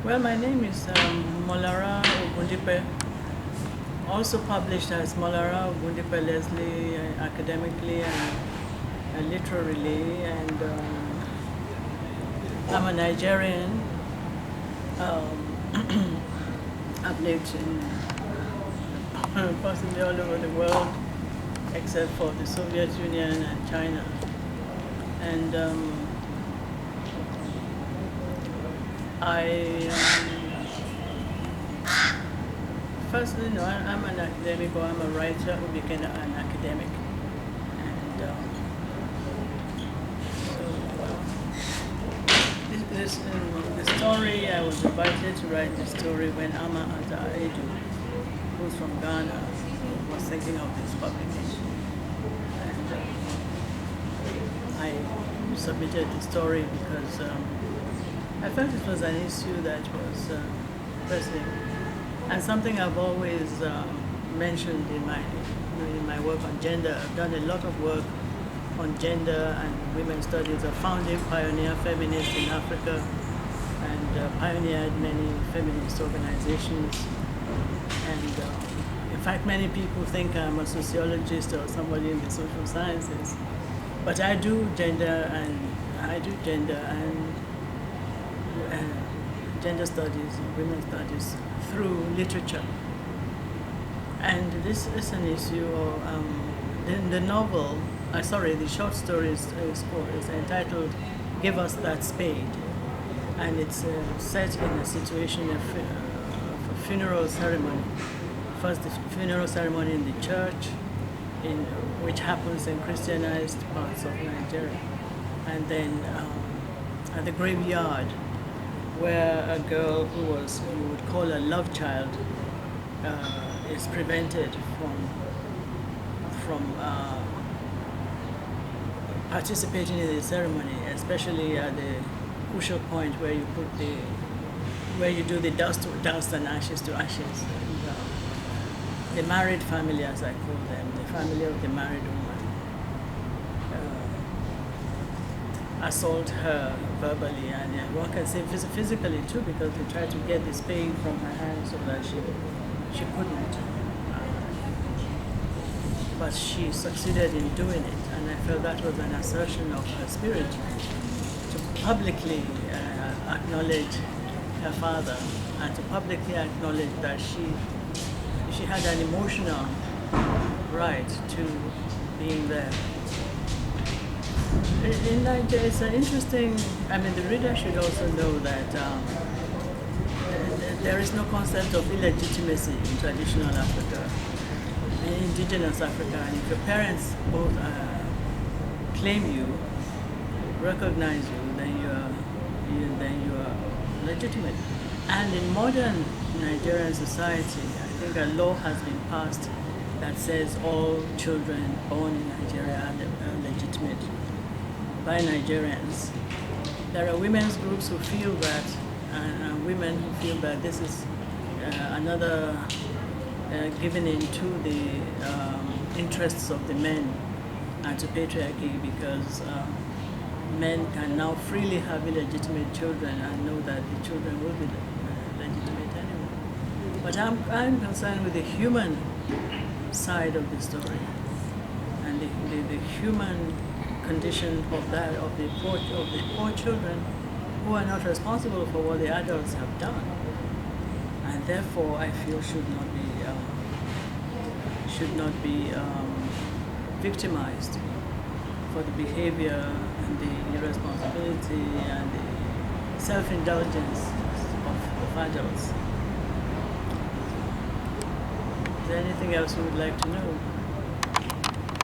Well, my name is Molara Ogundipe, also published as Molara Ogundipe-Leslie academically and literarily, and I'm a Nigerian. I've lived in possibly all over the world, except for the Soviet Union and China. And firstly, no, I'm an academic, or I'm a writer who became an academic. And the story, I was invited to write the story when Ama Ata-Edu, who's from Ghana, was thinking of this publication. And I submitted the story because I felt it was an issue that was pressing, and something I've always mentioned in my work on gender. I've done a lot of work on gender and women's studies. A founding pioneer feminist in Africa, and pioneered many feminist organizations. And in fact, many people think I'm a sociologist or somebody in the social sciences, but I do gender and gender studies, women's studies through literature. And this is an issue of the novel. The short story is entitled "Give Us That Spade," and it's set in a situation of a funeral ceremony. First, the funeral ceremony in the church, which happens in Christianized parts of Nigeria, and then at the graveyard, where a girl who was, you would call a love child, is prevented from participating in the ceremony, especially at the crucial point where you do the dust and ashes to ashes. And, the married family, as I call them, the family of the married woman, assault her verbally, and one can say physically too, because they tried to get the spade from her hand so that she couldn't. But she succeeded in doing it, and I felt that was an assertion of her spirit to publicly acknowledge her father, and to publicly acknowledge that she had an emotional right to being there. In Nigeria, it's an interesting, the reader should also know that there is no concept of illegitimacy in traditional Africa, in indigenous Africa, and if your parents both claim you, recognize you, then you are legitimate. And in modern Nigerian society, I think a law has been passed that says all children born in Nigeria are legitimate by Nigerians. There are women's groups who feel that, and women who feel that this is another giving in to the interests of the men and to patriarchy, because men can now freely have illegitimate children and know that the children will be legitimate anyway. But I'm concerned with the human side of the story, and the human condition of the poor children who are not responsible for what the adults have done, and therefore I feel should not be victimized for the behavior and the irresponsibility and the self-indulgence of adults. Is there anything else you would like to know?